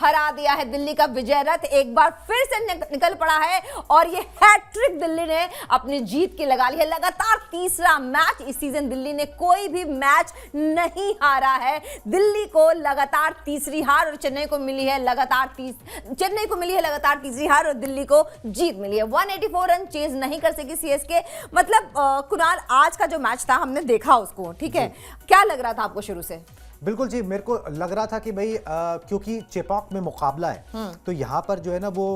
हरा दिया है। दिल्ली का विजय रथ एक बार फिर से निकल पड़ा है और ये हैट्रिक दिल्ली ने अपनी जीत की लगा ली है। लगातार तीसरा मैच इस सीजन दिल्ली ने कोई भी मैच नहीं हारा है। दिल्ली को लगातार तीसरी हार और चेन्नई को मिली है लगातार तीसरी हार और दिल्ली को जीत मिली है। 184 रन चेज नहीं कर सकी सीएसके। मतलब कुणाल, आज का जो मैच था हमने देखा उसको, ठीक है, क्या लग रहा था आपको शुरू से? बिल्कुल जी, मेरे को लग रहा था कि भाई क्योंकि चेपॉक में मुकाबला है तो यहाँ पर जो है ना वो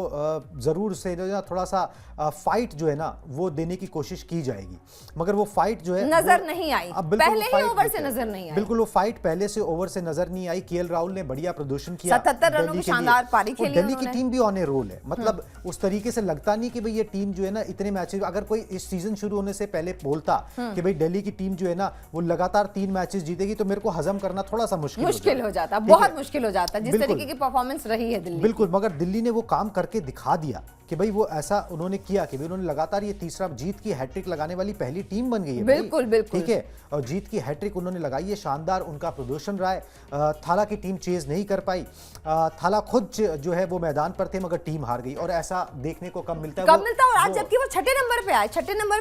जरूर से जो है ना थोड़ा सा फाइट जो है ना वो देने की कोशिश की जाएगी, मगर वो फाइट जो है नजर नहीं आई। पहले ही ओवर से नजर नहीं आई। बिल्कुल, वो फाइट पहले से ओवर से नजर नहीं आई। केएल राहुल ने बढ़िया प्रदर्शन किया, 77 रनों की शानदार पारी खेली। दिल्ली की टीम भी ऑन ए रोल है। मतलब उस तरीके से लगता नहीं कि भाई ये टीम जो है ना इतने मैचेस, अगर कोई इस सीजन शुरू होने से पहले बोलता कि भाई दिल्ली की टीम जो है ना वो लगातार 3 मैचेस जीतेगी तो मेरे को हजम करना थोड़ा सा मुश्किल हो जाता, बहुत मुश्किल हो जाता जिस तरीके की परफॉर्मेंस रही है दिल्ली। बिल्कुल, मगर दिल्ली ने वो काम करके दिखा दिया कि भाई वो ऐसा उन्होंने किया कि भाई उन्होंने लगातार ये तीसरा जीत की हैट्रिक लगाने वाली पहली टीम बन गई है। बिल्कुल बिल्कुल, ठीक है, और जीत की हैट्रिक उन्होंने लगाई है। शानदार उनका प्रदर्शन रहा है। थाला की टीम चेज नहीं कर पाई। थाला खुद जो है वो मैदान पर थे मगर टीम हार गई, और ऐसा देखने को कम मिलता है। और आज जबकि वो छठे नंबर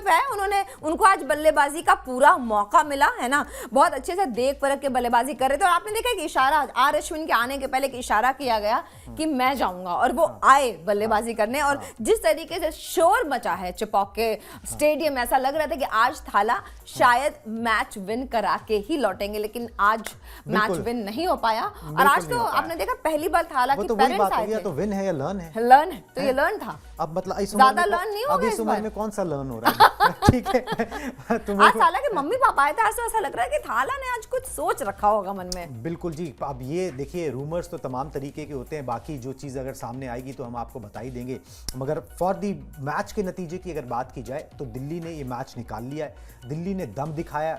पे आए, उनको आज बल्लेबाजी का पूरा मौका मिला है ना। बहुत अच्छे से देख परख के बल्लेबाजी कर रहे थे और आपने देखा कि इशारा आर अश्विन के आने के पहले एक इशारा किया गया कि मैं जाऊंगा, और वो आए बल्लेबाजी करने। और जिस तरीके से शोर मचा है चेपॉक के स्टेडियम, ऐसा लग रहा था कि आज थाला शायद मैच विन करा के ही लौटेंगे, लेकिन आज मैच विन नहीं हो पाया। और आज तो आपने देखा पहली बार थाला की पेरेंट्स आए थे। तो विन है या लर्न है? लर्न है, तो ये लर्न था। अब मतलब ज्यादा लर्न नहीं होगा इस उम्र में कौन सा लर्न हो रहा है? ठीक है, आज थाला के मम्मी पापा आए थे, आज तो ऐसा लग रहा है कि थाला ने आज कुछ सोच रखा होगा मन में। बिल्कुल जी। अब ये देखिए, रूमर्स तो तमाम तरीके के होते हैं, बाकी जो चीज़ अगर सामने आएगी तो हम आपको बता ही देंगे, मगर फॉर दी मैच के नतीजे की अगर बात की जाए तो दिल्ली ने ये मैच निकाल लिया है। दिल्ली ने दम दिखाया,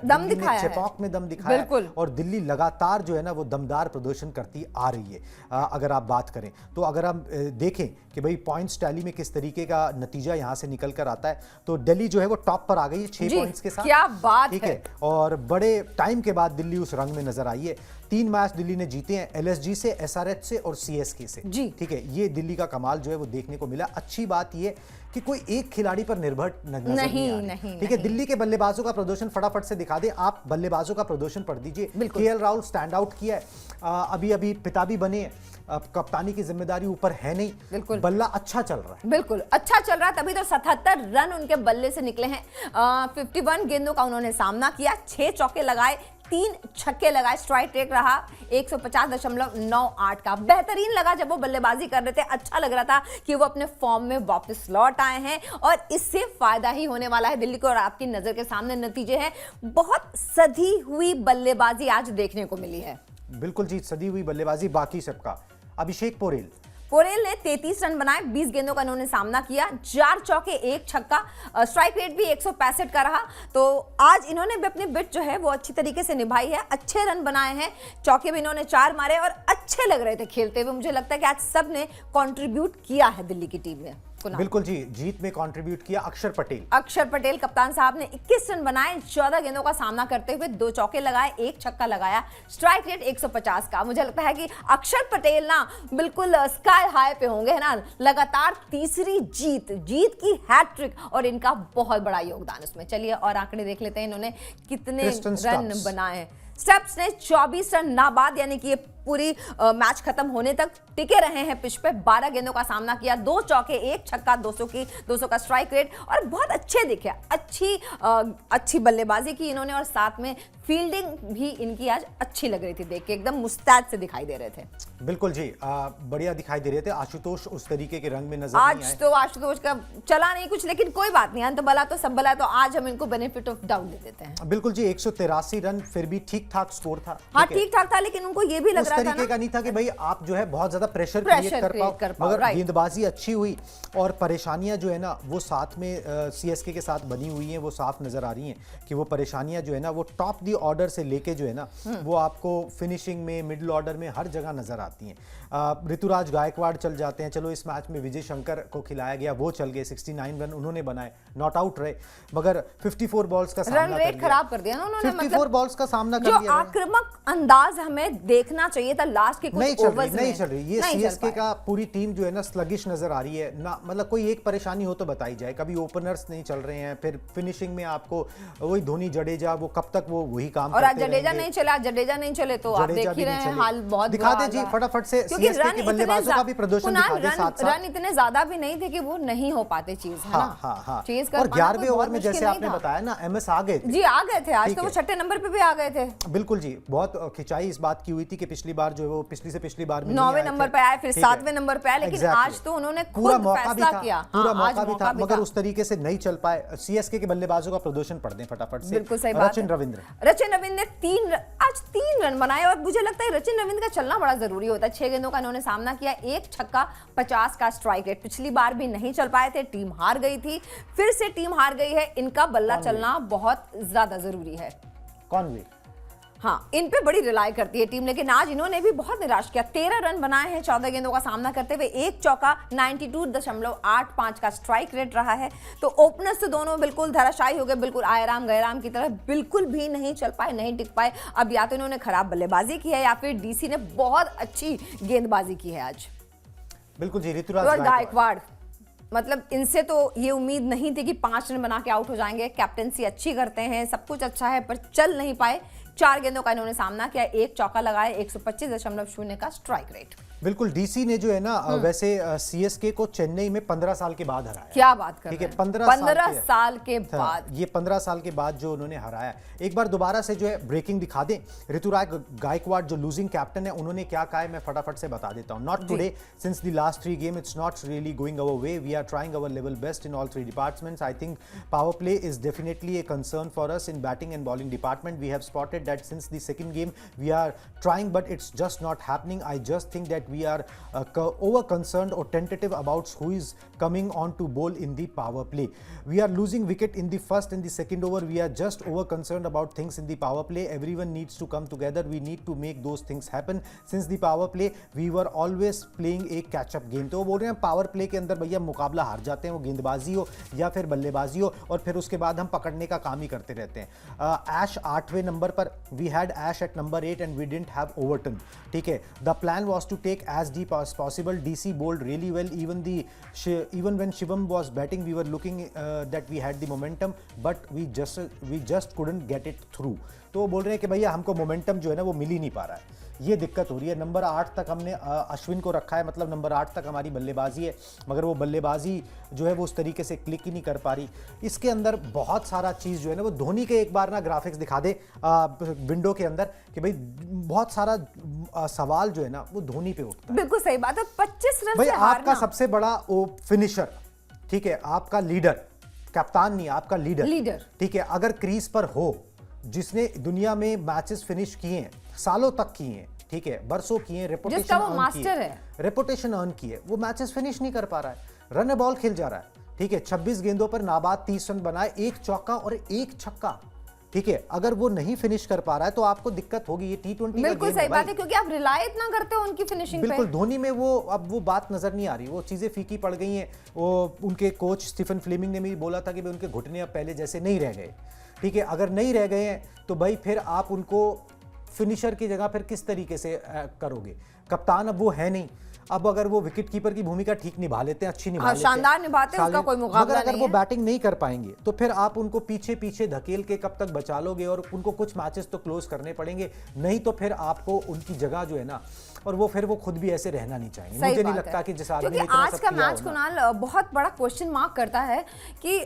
चेपॉक में दम दिखाया, और दिल्ली लगातार जो है ना वो दमदार प्रदर्शन करती आ रही है। अगर आप बात करें तो अगर हम देखें कि भाई पॉइंट्स टैली में किस तरीके का नतीजा यहां से निकल कर आता है, तो दिल्ली जो है वो टॉप पर आ गई है 6 पॉइंट्स के साथ। क्या बात ठीक है, और बड़े टाइम के बाद दिल्ली उस रंग में नजर आई है। 3 मैच दिल्ली ने जीते हैं, एलएसजी से, एसआरएच से और सीएसके से। ठीक है, ये दिल्ली का कमाल जो है वो देखने को मिला। अच्छी बात ये कि कोई एक खिलाड़ी पर निर्भर नहीं। ठीक है, दिल्ली के बल्लेबाजों का प्रदर्शन फटाफट से दिखा दे। आप बल्लेबाजों का प्रदर्शन पढ़ दीजिए। केएल राहुल स्टैंड आउट किया है, अभी पिता भी बने हैं, कप्तानी की जिम्मेदारी ऊपर है नहीं। बिल्कुल, बल्ला अच्छा चल रहा है। बिल्कुल अच्छा चल रहा है, तभी तो 77 रन उनके बल्ले से निकले हैं। 51 गेंदों का उन्होंने सामना किया, 6 चौके लगाए, 3 छक्के लगाए, स्ट्राइक रेट रहा 150.98 का। बेहतरीन लगा जब वो बल्लेबाजी कर रहे थे। अच्छा लग रहा था कि वो अपने फॉर्म में वापस लौट आए हैं और इससे फायदा ही होने वाला है दिल्ली को। और आपकी नजर के सामने नतीजे हैं, बहुत सधी हुई बल्लेबाजी आज देखने को मिली है। बिल्कुल जी, सदी हुई बल्लेबाजी बाकी सबका। अभिषेक पोरेल ने 33 रन बनाए, 20 गेंदों का इन्होंने सामना किया, 4 चौके 1 छक्का, स्ट्राइक रेट भी 165 का रहा। तो आज इन्होंने भी अपनी बिट जो है वो अच्छी तरीके से निभाई है, अच्छे रन बनाए हैं, चौके भी इन्होंने 4 मारे और अच्छे लग रहे थे खेलते हुए। मुझे लगता है कि आज सब ने कंट्रीब्यूट किया है दिल्ली की टीम ने। बिल्कुल जी, जीत में कंट्रीब्यूट किया अक्षर पटेल कप्तान साहब ने 21 रन बनाए, 14 गेंदों का सामना करते हुए 2 चौके लगाए, 1 छक्का लगाया, स्ट्राइक रेट 150 का। मुझे लगता है कि अक्षर पटेल ना बिल्कुल स्काई हाई पे होंगे, है ना। लगातार तीसरी जीत की हैट्रिक, और इनका बहुत बड़ा योगदान उसमें। चलिए और आंकड़े देख लेते हैं, इन्होंने कितने रन बनाए। स्टेप्स ने 24 रन नाबाद, यानी कि ये पूरी मैच खत्म होने तक टिके रहे हैं पिच पे। 12 गेंदों का सामना किया, 2 चौके 1 छक्का, 200 का स्ट्राइक रेट, और बहुत अच्छे दिखे। अच्छी बल्लेबाजी की इन्होंने, और साथ में फील्डिंग भी इनकी आज अच्छी लग रही थी, देख के एकदम मुस्तैद से दिखाई दे रहे थे। बिल्कुल जी, बढ़िया दिखाई दे रहे थे। आशुतोष उस तरीके के रंग में नजर नहीं आए। आज तो आशुतोष का चला नहीं कुछ, लेकिन कोई बात नहीं, अंत भला तो सब भला, तो आज हम इनको बेनिफिट ऑफ डाउट दे देते हैं। बिल्कुल जी, 183 रन फिर भी ठीक ठाक स्कोर था। हाँ, ठीक ठाक था, लेकिन उनको ये भी लग रहा था तरीके का नहीं था कि भाई आप जो है बहुत ज्यादा प्रेशर क्रिएट कर पाओ, मगर गेंदबाजी अच्छी हुई, और परेशानियां जो है ना वो साथ में सीएसके के साथ बनी हुई हैं, वो साफ नजर आ रही हैं कि वो परेशानियां जो है ना वो टॉप दी ऑर्डर से लेके जो है ना वो आपको फिनिशिंग में, मिडिल ऑर्डर में हर जगह नजर आती हैं। ऋतुराज गायकवाड़ चल जाते हैं, चलो इस मैच में विजय शंकर को खिलाया गया, वो चल गए, 69 रन उन्होंने बनाए, नॉट आउट रहे, मगर 54 बॉल्स का सामना रन रेट खराब कर दिया ना उन्होंने। 54 बॉल्स का सामना कर दिया। जो आक्रामक अंदाज हमें देखना चाहिए चाहिए था लास्ट के कुछ ओवर्स में। नहीं चल रही ये सीएसके का पूरी टीम जो है ना स्लगिश नजर आ रही है ना, मतलब कोई एक परेशानी हो तो बताई जाए। कभी ओपनर्स नहीं चल रहे हैं, फिर फिनिशिंग में आपको वही धोनी जडेजा, वो कब तक वो वही काम और करते आज जडेजा नहीं चला, जडेजा नहीं चले तो आप देख ही रहे हैं हाल बहुत दिखा दे जी फटाफट से सीएसके के बल्लेबाजों का भी प्रदर्शन दिखा दे साथ साथ। रन इतने ज्यादा भी नहीं थे कि वो नहीं हो पाते चीज, है ना। हाँ। चीज और 11वें ओवर में जैसे आपने बताया ना एमएस आ गए थे जी, आ गए थे आज तो वो छठे नंबर पे भी आ गए थे। बिल्कुल जी, बहुत खिंचाई इस बात की हुई थी कि पिछली बार जो है वो पिछली से पिछली बार में 9वें नंबर पे आए, फिर 7वें नंबर पे आए, लेकिन आज तो उन्होंने पूरा खुद मौका भी फैसला था, किया। पूरा मौका भी था, मगर उस तरीके से नहीं चल पाए। सीएसके के बल्लेबाजों का प्रदर्शन पढ़ दें फटाफट से। बिल्कुल सही बात। रचिन रविंद्र ने 3 रन बनाए और मुझे लगता है रचिन रविंद्र का चलना बड़ा जरूरी होता है। 6 गेंदों का इन्होंने सामना किया, 1 छक्का 50 का स्ट्राइक रेट। पिछली बार भी नहीं चल पाए थे, टीम हार गई थी, फिर से टीम हार गई है। इनका बल्ला चलना बहुत ज्यादा जरूरी है। कॉनवे, हाँ, इन पे बड़ी रिलाई करती है टीम, लेकिन आज इन्होंने भी बहुत निराश किया। 13 रन बनाए हैं 14 गेंदों का सामना करते हुए, 1 चौका, 92.85 का स्ट्राइक रेट रहा है। तो ओपनर्स तो दोनों बिल्कुल धराशायी हो गए, बिल्कुल आयराम गैराम की तरह, बिल्कुल भी नहीं चल पाए, नहीं टिक पाए। अब या तो इन्होंने खराब बल्लेबाजी की है या फिर डीसी ने बहुत अच्छी गेंदबाजी की है आज। बिल्कुल जी, ऋतुराज गायकवाड़, मतलब इनसे तो ये उम्मीद नहीं थी कि 5 रन बना के आउट हो जाएंगे। कैप्टेंसी अच्छी करते हैं, सब कुछ अच्छा है, पर चल नहीं पाए। 4 गेंदों का इन्होंने सामना किया, 1 चौका लगाया, 125.0 का स्ट्राइक रेट। बिल्कुल, डीसी ने जो है ना वैसे सीएसके को चेन्नई में 15 साल के बाद हराया। क्या बात कर रहे हैं, ठीक है, 15 साल के बाद, ये 15 साल के बाद जो उन्होंने हराया। एक बार दोबारा से जो है ब्रेकिंग दिखा दें। ऋतुराज गायकवाड़ जो लूजिंग कैप्टन है, उन्होंने क्या कहा है मैं फटाफट से बता देता हूं। Not today, since the last 3 game it's not really going our way, we are trying our level best in all 3 departments. I think power play is definitely a concern for us in batting and bowling department. We have spotted that since the second game we are trying, but it's just not happening. I just think that we are over concerned or tentative about who is coming on to bowl in the power play. We are losing wicket in the first and the second over. We are just over concerned about things in the power play. Everyone needs to come together. We need to make those things happen. Since the power play we were always playing a catch up game. तो वो बोल रहे हैं power play के अंदर भैया मुकाबला हार जाते हैं, वो गेंदबाजी हो या फिर बल्लेबाजी हो, और फिर उसके बाद हम पकड़ने का काम ही करते रहते हैं। ऐश 8वें नंबर पर, we had Ash at number 8 and we didn't have overturn. ठीक है, the plan was to take as deep as possible. DC bowled really well, even when Shivam was batting we were looking that we had the momentum but we just couldn't get it through. तो वो बोल रहे हैं कि भैया हमको momentum जो है ना वो मिल ही नहीं पा रहा है, ये दिक्कत हो रही है। नंबर 8 तक हमने अश्विन को रखा है, मतलब नंबर 8 तक हमारी बल्लेबाजी है, मगर वो बल्लेबाजी जो है वो उस तरीके से क्लिक ही नहीं कर पा रही। इसके अंदर बहुत सारा चीज़ जो है ना वो धोनी के एक बार ना ग्राफिक्स दिखा दे विंडो के अंदर कि भाई बहुत सारा सवाल जो है ना वो धोनी पे उठता है। बिल्कुल सही बात है, 25 रन भाई से आपका सबसे बड़ा वो फिनिशर, ठीक है, आपका लीडर, कप्तान नहीं आपका लीडर, ठीक है, अगर क्रीज पर हो, जिसने दुनिया में मैचेस फिनिश किए हैं, सालों तक किए हैं, ठीक है, बरसों किए, रेपुटेशन अर्न की है, वो मैचेस फिनिश नहीं कर पा रहा है, रन बॉल खेल जा रहा है, ठीक है, 26 गेंदों पर नाबाद 30 रन बनाए, 1 चौका और 1 छक्का, ठीक है, अगर वो नहीं फिनिश कर पा रहा है तो आपको दिक्कत होगी। ये T20 बिल्कुल सही बात है, क्योंकि आप रिलाय इतना करते हो उनकी फिनिशिंग पे। बिल्कुल, धोनी में वो अब वो बात नजर नहीं आ रही, वो चीजें फीकी पड़ गई हैं। वो उनके कोच स्टीफन फ्लेमिंग ने भी बोला था कि उनके घुटने अब पहले जैसे नहीं रह गए, ठीक है, अगर नहीं रह गए हैं तो भाई फिर आप उनको फिनिशर की जगह फिर किस तरीके से करोगे। कप्तान अब वो है नहीं, अब अगर वो विकेट कीपर की भूमिका ठीक निभा लेते हैं, अच्छी निभा लेते हैं, शानदार निभाते हैं, उसका कोई मुकाबला नहीं है, अगर वो बैटिंग नहीं कर पाएंगे तो फिर आप उनको पीछे पीछे धकेल के कब तक बचा लोगे, और उनको कुछ मैचेस तो क्लोज करने पड़ेंगे, नहीं तो फिर आपको उनकी जगह जो है ना, और वो फिर वो खुद भी ऐसे रहना नहीं चाहेंगे। मुझे नहीं लगता कि जिस आदमी ने इतना आज का मैच कुणाल बहुत बड़ा क्वेश्चन मार्क करता है कि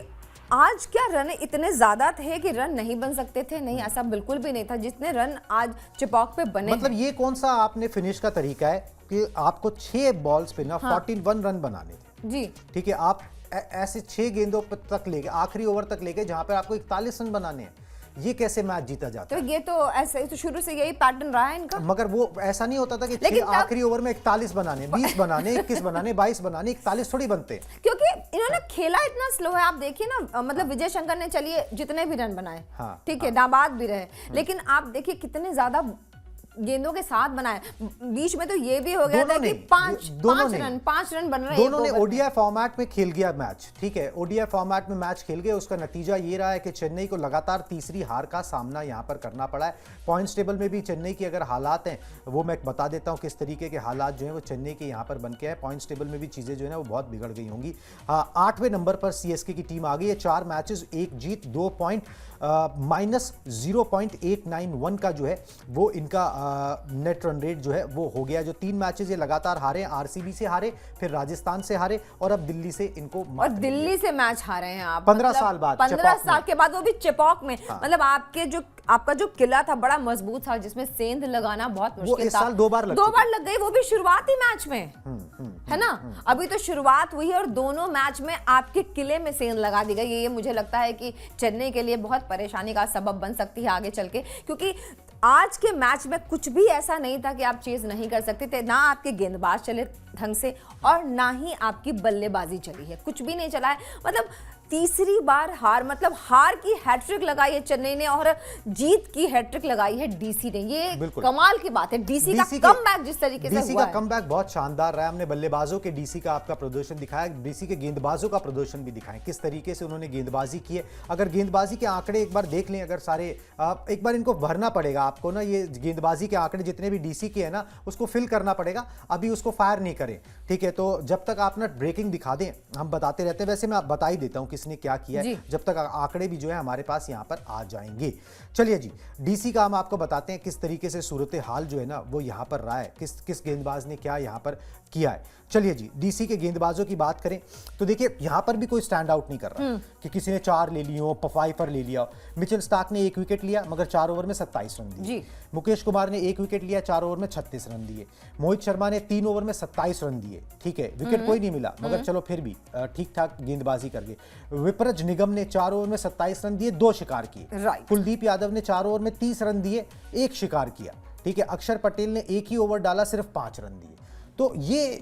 आज क्या रन इतने ज्यादा थे कि रन नहीं बन सकते थे? नहीं, ऐसा बिल्कुल भी नहीं था जितने रन आज चिपॉक पे बने। मतलब ये कौन सा आपने फिनिश का तरीका है कि आपको 6 बॉल्स पे ना 41 रन बनाने थे जी, ठीक है, आप ऐसे 6 गेंदों तक ले गए, आखिरी ओवर तक ले गए जहां पर आपको 41 रन बनाने हैं, ये कैसे मैच जीता जाता है? तो ये तो ऐसे तो शुरू से यही पैटर्न रहा है इनका, मगर वो ऐसा नहीं होता था कि आखिरी ओवर में 41 बनाने, 20 बनाने, 21 बनाने, 22 बनाने, 41 थोड़ी बनते, क्योंकि इन्होंने खेला इतना स्लो है। आप देखिए ना, मतलब विजय शंकर ने चलिए जितने भी रन बनाए, ठीक है, नाबाद भी रहे, लेकिन आप देखिए कितने ज्यादा गेंदों के साथ बनाया। बीच में तो ये भी हो गया था दोनों कि ने, पांच दोनों पांच रन बन रहे हैं दोनों ने एक ओवर में। ओडीआई फॉर्मेट में खेल गया मैच, ठीक है, ओडीआई फॉर्मेट में मैच खेल गए। उसका नतीजा ये रहा है कि चेन्नई को लगातार तीसरी हार का सामना यहां पर करना पड़ा है। पॉइंट्स टेबल में भी चेन्नई की अगर हालात हैं वो मैं बता देता हूं किस तरीके के हालात जो हैं वो चेन्नई के यहां पर बन के हैं। पॉइंट्स टेबल में भी चीजें जो है ना वो बहुत बिगड़ गई होंगी। 8वें नंबर पर सीएसके की टीम आ गई है, 4 मैचेस 1 जीत 2 पॉइंट, माइनस 0.891 का जो है वो इनका नेट रन रेट जो है वो हो गया। जो 3 मैचेस ये लगातार हारे, आरसीबी से हारे, फिर राजस्थान से हारे और अब दिल्ली से इनको और दिल्ली से मैच हारे हैं आप 15 साल बाद, 15 साल के बाद, वो भी चेपॉक में। हाँ। मतलब आपका जो किला था बड़ा मजबूत था, जिसमें सेंध लगाना बहुत मुश्किल इस था। साल 2 बार लग गई, वो भी शुरुआती मैच में, है ना। अभी तो शुरुआत हुई और दोनों मैच में आपके किले में सेंध लगा दी गई। ये मुझे लगता है कि चेन्नई के लिए बहुत परेशानी का सबब बन सकती है आगे चल के, क्योंकि आज के मैच में कुछ भी ऐसा नहीं था कि आप चेज नहीं कर सकते थे। ना आपके गेंदबाज चले ढंग से और ना ही आपकी बल्लेबाजी चली है, कुछ भी नहीं चला है। मतलब तीसरी बार हार, मतलब हार की हैट्रिक लगाई है चेन्नई ने और जीत की हैट्रिक लगाई है डीसी ने। ये कमाल की बात है। डीसी का कमबैक जिस तरीके से डीसी का कमबैक बहुत शानदार रहा है। हमने बल्लेबाजों के डीसी का आपका प्रदर्शन दिखाया, डीसी के गेंदबाजों का प्रदर्शन भी दिखाया, किस तरीके से उन्होंने गेंदबाजी की है। अगर गेंदबाजी के आंकड़े एक बार देख लें, अगर सारे एक बार इनको भरना पड़ेगा आपको ना, ये गेंदबाजी के आंकड़े जितने भी डीसी के हैं ना उसको फिल करना पड़ेगा, अभी उसको फायर नहीं करें, ठीक है। तो जब तक आप ना ब्रेकिंग दिखा दें, हम बताते रहते हैं, वैसे मैं बता ही देता हूं किसने क्या किया है, जब तक आंकड़े भी जो है हमारे पास यहां पर आ जाएंगे। चलिए जी, डीसी का हम आपको बताते हैं किस तरीके से सूरत हाल जो है ना वो यहां पर रहा है, किस गेंदबाज ने क्या यहां पर किया है। चलिए जी, डीसी के गेंदबाजों की बात करें तो देखिए यहां पर भी कोई स्टैंड आउट नहीं कर रहा कि किसी ने 4 ले लिए हो, 5 ले लिया। मिचेल स्टार्क ने 1 विकेट लिया मगर 4 ओवर में 27 रन दिए। मुकेश कुमार ने 1 विकेट लिया, 4 ओवर में 36 रन दिए। मोहित शर्मा ने 3 ओवर में 27 रन दिए, ठीक है, विकेट कोई नहीं मिला मगर चलो फिर भी ठीक ठाक गेंदबाजी कर गए। विपरज निगम ने 4 ओवर में 27 रन दिए, 2 शिकार किए। कुलदीप यादव ने 4 ओवर में 30 रन दिए, 1 शिकार किया, ठीक है। अक्षर पटेल ने 1 ही ओवर डाला, सिर्फ 5 रन दिए। तो ये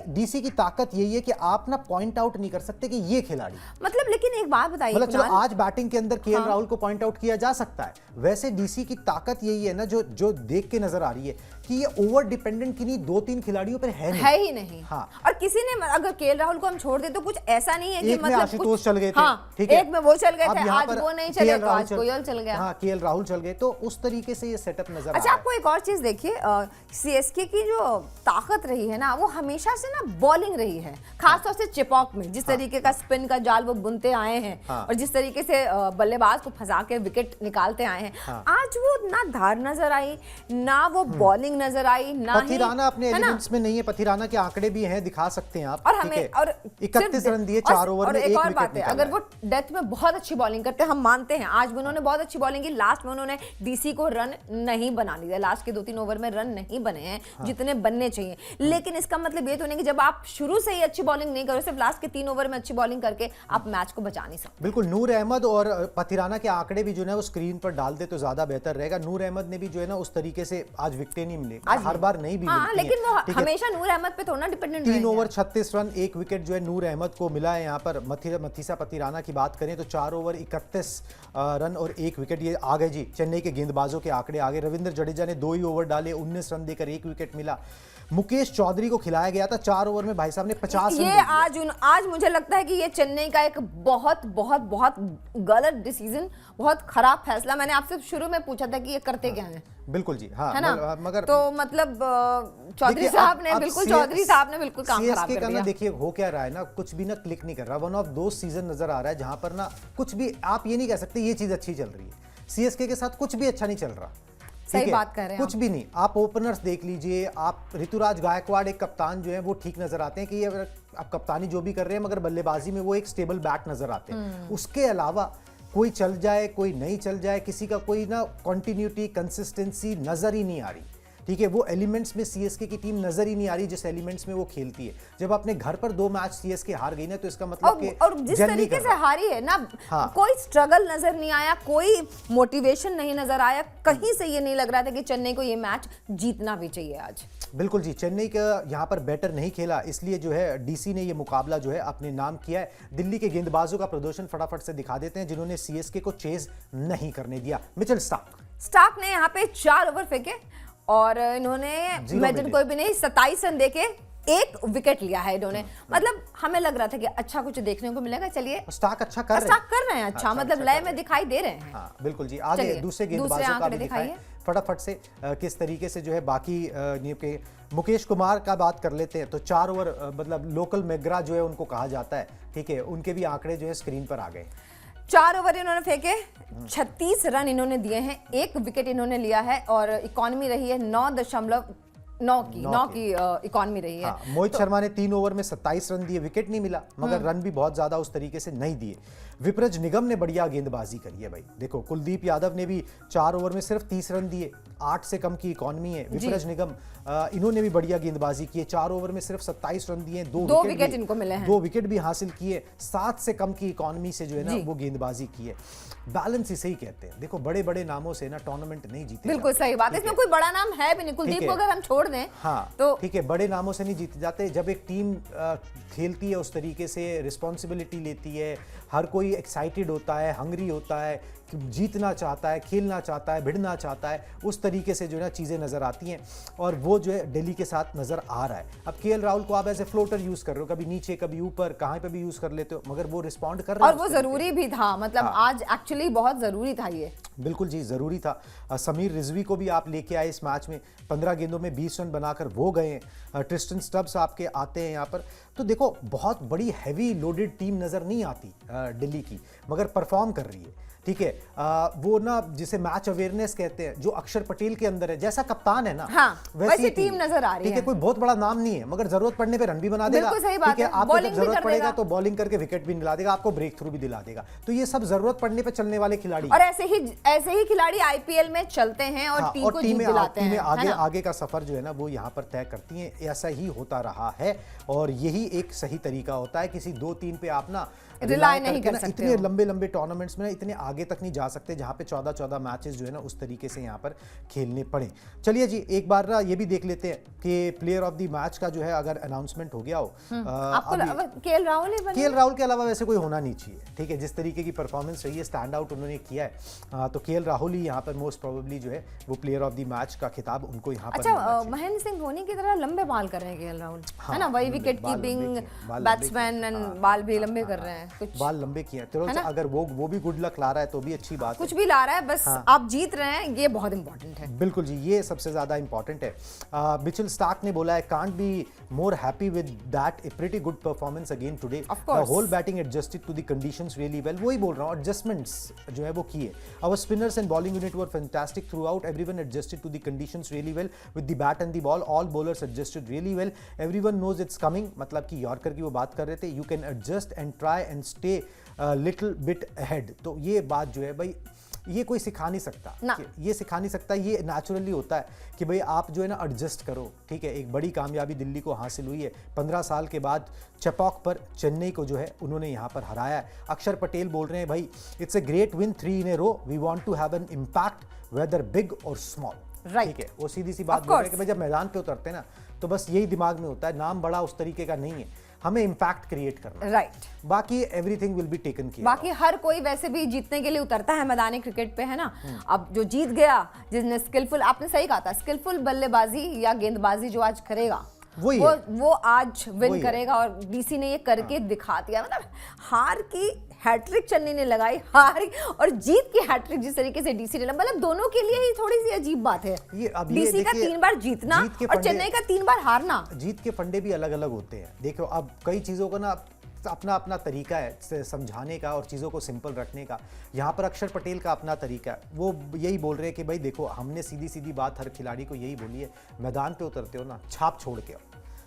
डीसी की ताकत यही है कि आप ना पॉइंट आउट नहीं कर सकते कि ये खिलाड़ी, मतलब। लेकिन एक बात बताइए, मतलब चलो आज बैटिंग के अंदर केएल राहुल को पॉइंट आउट किया जा सकता है, वैसे डीसी की ताकत यही है ना जो देख के नजर आ रही है कि ये ओवर डिपेंडेंट किन्हीं 2-3 खिलाड़ियों पर है ही नहीं। हाँ। और किसी ने, अगर केएल राहुल को हम छोड़ दे तो कुछ ऐसा नहीं है कि मतलब आशुतोष चल गए थे, हाँ, ठीक है, एक में वो चल गए थे, आज वो नहीं चले तो आज कोयल चल गया। हाँ, केएल राहुल चल गए, तो उस तरीके से ये सेटअप नजर आ रहा है। अच्छा, आपको एक और चीज देखिए, सीएसके की जो ताकत रही है ना वो हमेशा से ना बॉलिंग रही है, खासतौर से चेपॉक में जिस तरीके का स्पिन का जाल वो बुनते आए हैं और जिस तरीके से बल्लेबाज को फंसा के विकेट निकालते आए हैं। आज वो ना धार नजर आई, ना वो बॉलिंग नजर आई, ना पथिराना अपने एलिमेंट्स में नहीं है। पथिराना के आंकड़े भी हैं, दिखा सकते हैं आप, और हमें और 31 रन दिए 4 ओवर में, 1 और विकेट निकाला। अगर वो डेथ में बहुत अच्छी बॉलिंग करते हैं, हम मानते हैं, आज भी उन्होंने बहुत अच्छी बॉलिंग की। लास्ट में उन्होंने डीसी को रन नहीं बनाने दिया, लास्ट के 2-3 ओवर में रन नहीं बने हैं जितने बनने चाहिए। लेकिन इसका मतलब ये तो नहीं कि जब आप शुरू से ही अच्छी बॉलिंग नहीं करो, सिर्फ लास्ट के 3 ओवर में अच्छी बॉलिंग करके आप मैच को बचा नहीं सकते। बिल्कुल, नूर अहमद और पथिराना के आंकड़े भी जो है वो स्क्रीन पर डाल दे तो ज्यादा बेहतर रहेगा। नूर अहमद ने भी जो है ना उस तरीके से आज विकेट नहीं मिले, हर बार नहीं भी मिलती, लेकिन वो हमेशा नूर अहमद पे थोड़ा डिपेंडेंट है। 3 ओवर 36 रन, 1 विकेट जो है नूर अहमद को मिला है। यहाँ पर मथीसा पथिराना की बात करें तो 4 ओवर 31 रन और 1 विकेट, ये आ गए जी चेन्नई के गेंदबाजों के आंकड़े आ गए। रविंद्र जडेजा ने 2 ही ओवर डाले, 19 रन देकर 1 विकेट मिला। मुकेश चौधरी को खिलाया गया था 4 ओवर में, भाई साहब ने 50 रन। ये आज मुझे लगता है कि ये चेन्नई का एक बहुत बहुत बहुत गलत डिसीजन, बहुत खराब फैसला। मैंने आपसे शुरू में पूछा था कि ये करते क्या हैं। बिल्कुल जी, हाँ, है ना? मगर तो मतलब चौधरी साहब ने बिल्कुल काम खराब कर दिया। देखिए हो क्या रहा है ना, कुछ भी ना क्लिक नहीं कर रहा। वन ऑफ दो सीजन नजर आ रहा है जहां पर ना कुछ भी आप ये नहीं कह सकते ये चीज अच्छी चल रही है। सीएसके के साथ कुछ भी अच्छा नहीं चल रहा, सही बात कर रहे हैं, कुछ भी नहीं। आप ओपनर्स देख लीजिए, आप ऋतुराज गायकवाड़ एक कप्तान जो है वो ठीक नजर आते हैं कि आप कप्तानी जो भी कर रहे हैं मगर बल्लेबाजी में वो एक स्टेबल बैक नजर आते हैं। उसके अलावा कोई चल जाए कोई नहीं चल जाए, किसी का कोई ना कंटिन्यूटी कंसिस्टेंसी नजर ही नहीं आ रही, ठीक है। वो एलिमेंट्स में सीएसके की टीम नजर ही नहीं आ रही जिस एलिमेंट्स में वो खेलती है। जब अपने घर पर 2 मैच सीएसके हार गई ना तो इसका मतलब कि और जिस तरीके से हारी है ना, कोई स्ट्रगल नजर नहीं आया, कोई मोटिवेशन नहीं नजर आया, कहीं से ये नहीं लग रहा था कि चेन्नई को ये मैच जीतना भी चाहिए आज। बिल्कुल जी, चेन्नई का यहाँ पर बैटर नहीं खेला, इसलिए जो है डीसी ने ये मुकाबला जो है अपने नाम किया है। दिल्ली के गेंदबाजों का प्रदर्शन फटाफट से दिखा देते हैं जिन्होंने सीएसके को चेज नहीं करने दिया। मिचेल स्टार्क ने यहाँ पे 4 ओवर फेंके और इन्होंने इमेजिन कोई भी नहीं 27 रन देके एक विकेट लिया है इन्होंने। मतलब हमें लग रहा था कि अच्छा कुछ देखने को मिलेगा। चलिए स्टार्क अच्छा कर रहे हैं, अच्छा मतलब लय में दिखाई दे रहे हैं। हाँ बिल्कुल जी। आगे दूसरे गेंदबाजों का भी दिखाइए फटाफट से किस तरीके से जो है बाकी के मुकेश कुमार का बात कर लेते हैं। तो 4 ओवर मतलब लोकल मैग्रा जो है उनको कहा जाता है, ठीक है, उनके भी आंकड़े जो है स्क्रीन पर आ गए। 4 ओवर इन्होंने फेंके, 36 रन इन्होंने दिए हैं, एक विकेट इन्होंने लिया है और इकॉनमी रही है 9 की इकॉनमी रही है। हाँ, मोहित शर्मा ने 3 ओवर में 27 रन दिए, विकेट नहीं मिला मगर रन भी बहुत ज्यादा उस तरीके से नहीं दिए। विपरज निगम ने बढ़िया गेंदबाजी करी है भाई। देखो कुलदीप यादव ने भी 4 ओवर में सिर्फ 30 रन दिए, 8 से कम की इकॉनमी है। विपरज निगम इन्होंने भी बढ़िया गेंदबाजी की है, 4 ओवर में सिर्फ 27 रन दिए, 2 विकेट इनको मिले हैं, 2 विकेट भी हासिल किए, 7 से कम की इकॉनमी से जो है ना वो गेंदबाजी की है। बैलेंस इसे ही कहते हैं। देखो बड़े बड़े नामों से ना टूर्नामेंट नहीं जीते, बिल्कुल सही बात है, इसमें कोई बड़ा नाम है भी नहीं। कुलदीप को अगर हम छोड़ दें हाँ तो ठीक है, बड़े नामों से नहीं जीते जाते। जब एक टीम खेलती है उस तरीके से, रिस्पॉन्सिबिलिटी लेती है, हर कोई एक्साइटेड होता है, हंग्री होता है, जीतना चाहता है, खेलना चाहता है, भिड़ना चाहता है, उस तरीके से जो है ना चीज़ें नज़र आती हैं और वो जो है दिल्ली के साथ नज़र आ रहा है। अब केएल राहुल को आप एज ए फ्लोटर यूज़ कर रहे हो, कभी नीचे कभी ऊपर, कहाँ पे भी यूज़ कर लेते हो, मगर वो रिस्पॉन्ड कर रहे हैं और वो ज़रूरी भी था। मतलब आज एक्चुअली बहुत ज़रूरी था ये। बिल्कुल जी ज़रूरी था। समीर रिजवी को भी आप लेके आए इस मैच में, 15 गेंदों में 20 रन बनाकर वो गए। ट्रिस्टन स्टब्स आपके आते हैं यहाँ पर। तो देखो बहुत बड़ी हैवी लोडेड टीम नज़र नहीं आती दिल्ली की, मगर परफॉर्म कर रही है, ठीक है। वो ना जिसे मैच अवेयरनेस कहते हैं जो अक्षर पटेल के अंदर है, जैसा कप्तान है ना वैसी टीम नजर आ रही है। ठीक है, कोई बहुत बड़ा नाम नहीं है मगर जरूरत पड़ने पे रन भी बना देगा, ठीक है। आपको जब जरूरत पड़ेगा तो बॉलिंग करके विकेट भी दिला देगा, आपको ब्रेक थ्रू भी दिला देगा। तो ये सब जरूरत पड़ने पे चलने वाले खिलाड़ी, और ऐसे ही खिलाड़ी आईपीएल में चलते हैं और टीम को जीत दिलाते हैं। आगे का सफर जो है ना वो यहाँ पर तय करती है। ऐसा ही होता रहा है और यही एक सही तरीका होता है। किसी 2-3 पे आप ना रिलाय नहीं कर सकते। इतने लंबे टूर्नामेंट्स में इतने आगे तक नहीं जा सकते जहां पे 14 मैचेस जो है ना उस तरीके से यहां पर खेलने पड़े। चलिए जी एक बार ना ये भी देख लेते हैं कि प्लेयर ऑफ द मैच का जो है अगर अनाउंसमेंट हो गया हो। आपको केएल राहुल के अलावा वैसे कोई होना नहीं चाहिए, ठीक है। जिस तरीके की परफॉर्मेंस रही है, स्टैंड आउट उन्होंने किया है, तो केएल राहुल ही यहाँ पर मोस्ट प्रोबेबली जो है वो प्लेयर ऑफ द मैच का खिताब उनको यहाँ पर। अच्छा, महेंद्र सिंह धोनी की तरह लंबे बाल कर रहे हैं केएल राहुल, है ना, वही विकेट कीपिंग बैट्समैन एंड बाल भी लंबे कर रहे हैं, कुछ बाल लंबे किए हैं। तो अगर वो भी गुड लक ला रहा है तो भी अच्छी बात है, कुछ भी ला रहा है, बस आप जीत रहे हैं, ये बहुत इंपॉर्टेंट है। बिल्कुल जी, ये सबसे ज्यादा इंपॉर्टेंट है। मिचेल स्टार्क ने बोला है, can't be more happy with that, a pretty good performance again today, the whole batting adjusted to the conditions really well. वही बोल रहा हूं, एडजस्टमेंट्स जो है वो किए। Our spinners and bowling unit were fantastic throughout, everyone adjusted to the conditions really well with the bat and the ball, all bowlers adjusted really well, everyone knows it's coming. मतलब कि yorker की वो बात कर रहे थे, you can adjust and try and stay little bit ahead. तो ये बात जो है भाई ये कोई सिखा नहीं सकता, ये सिखा नहीं सकता, ये नेचुरली होता है कि भाई आप जो है ना एडजस्ट करो, ठीक है। एक बड़ी कामयाबी दिल्ली को हासिल हुई है, 15 साल के बाद चपॉक पर चेन्नई को जो है उन्होंने यहाँ पर हराया है। अक्षर पटेल बोल रहे हैं भाई it's a great win, 3 in a row, we want to have an impact whether big और स्मॉल, ठीक है। वो सीधी सी बात बोल रहे हैं कि भाई जब मैदान पे उतरते हैं ना तो बस यही दिमाग में होता है, नाम बड़ा उस तरीके का नहीं है, हमें इम्पैक्ट क्रिएट करना है, राइट। बाकी everything will be taken care. बाकी हर कोई वैसे भी जीतने के लिए उतरता है मैदानी क्रिकेट पे, है ना। अब जो जीत गया, जिसने स्किलफुल, आपने सही कहा था, स्किलफुल बल्लेबाजी या गेंदबाजी जो आज करेगा वो आज विन करेगा और डीसी ने ये करके दिखा दिया। मतलब हार की हैट्रिक चन्नी ने लगाई, हार और जीत की हैट्रिक जिस तरीके से डीसी ने, मतलब दोनों के लिए ही थोड़ी सी अजीब बात है। डीसी का 3 बार जीतना और चेन्नई का 3 बार हारना, जीत के फंडे भी अलग अलग होते हैं। देखो अब कई चीजों का ना अपना अपना तरीका है समझाने का और चीज़ों को सिंपल रखने का। यहाँ पर अक्षर पटेल का अपना तरीका है, वो यही बोल रहे हैं कि भाई देखो हमने सीधी सीधी बात हर खिलाड़ी को यही बोली है, मैदान पे उतरते हो ना छाप छोड़ के आओ,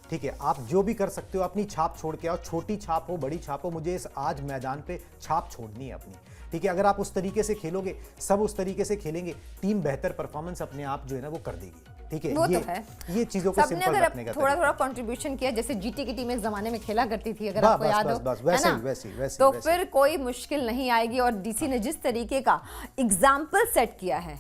ठीक है। आप जो भी कर सकते हो अपनी छाप छोड़ के आओ, छोटी छाप हो बड़ी छाप हो, मुझे इस आज मैदान पे छाप छोड़नी है अपनी, ठीक है। अगर आप उस तरीके से खेलोगे, सब उस तरीके से खेलेंगे, टीम बेहतर परफॉर्मेंस अपने आप जो है ना वो कर देगी, ठीक है। वो तो है, ये चीजों को सिंपल रखने का थोड़ा थोड़ा कंट्रीब्यूशन किया, जैसे जीटी की टीम एक जमाने में खेला करती थी, अगर आपको याद हो, वैसे तो फिर कोई मुश्किल नहीं आएगी। और डीसी ने जिस तरीके का एग्जाम्पल सेट किया है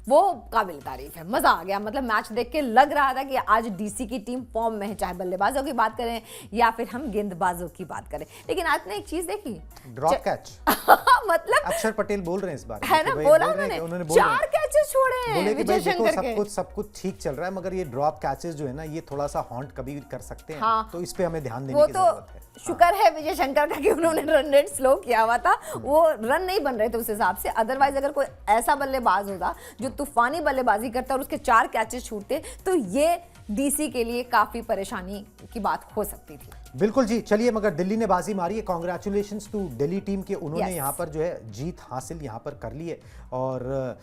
वो काबिल तारीफ है, मजा आ गया। मतलब मैच देख के लग रहा था कि आज डीसी की टीम फॉर्म में है, चाहे बल्लेबाजों की बात करें या फिर हम गेंदबाजों की बात करें। लेकिन आज ने एक चीज देखी, ड्रॉप कैच। मतलब अक्षर पटेल बोल रहे हैं इस बारे में, है ना, कि भाई बोला बोल रहे हैं कि उन्होंने उन्होंने 4 कैचेस छोड़े हैं बोले कि भाई विजय देखो शंकर के। सब कुछ ठीक चल रहा है, मगर ये ड्रॉप कैचेस जो है ना, ये थोड़ा सा हॉन्ट कभी भी कर सकते हैं। हाँ। तो इस पे हमें ध्यान देने वो की तो जरूरत है। शुक्र है विजय शंकर का कि उन्होंने रन रेट स्लो किया हुआ था, वो रन नहीं बन रहे थे उस हिसाब से। अदरवाइज अगर कोई ऐसा बल्लेबाज होता जो तूफानी बल्लेबाजी करता और उसके 4 कैचेस छूटते तो ये डीसी के लिए काफी परेशानी की बात हो सकती थी। बिल्कुल जी। चलिए, मगर दिल्ली ने बाजी मारी है, कांग्रेचुलेशंस टू दिल्ली टीम के, उन्होंने Yes. यहाँ पर जो है जीत हासिल यहाँ पर कर ली है। और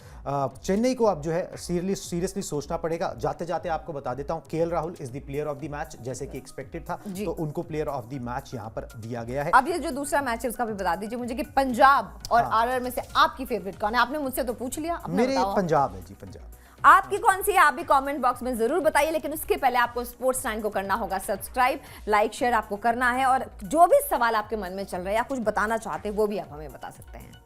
चेन्नई को अब जो है सीरियसली सोचना पड़ेगा। जाते जाते आपको बता देता हूँ, KL Rahul is the player of the match, जैसे कि एक्सपेक्टेड था, तो उनको प्लेयर ऑफ द मैच यहाँ पर दिया गया है। अब ये जो दूसरा मैच है उसका भी बता दीजिए मुझे कि पंजाब और हाँ। आरआर में से आपकी फेवरेट कौन है? आपने मुझसे तो पूछ लिया, अब मैं मेरे बताओ। पंजाब है जी, पंजाब। आपकी कौन सी है आप भी कमेंट बॉक्स में जरूर बताइए। लेकिन उसके पहले आपको स्पोर्ट्स टाइम को करना होगा सब्सक्राइब, लाइक शेयर आपको करना है, और जो भी सवाल आपके मन में चल रहे हैं या कुछ बताना चाहते हैं वो भी आप हमें बता सकते हैं।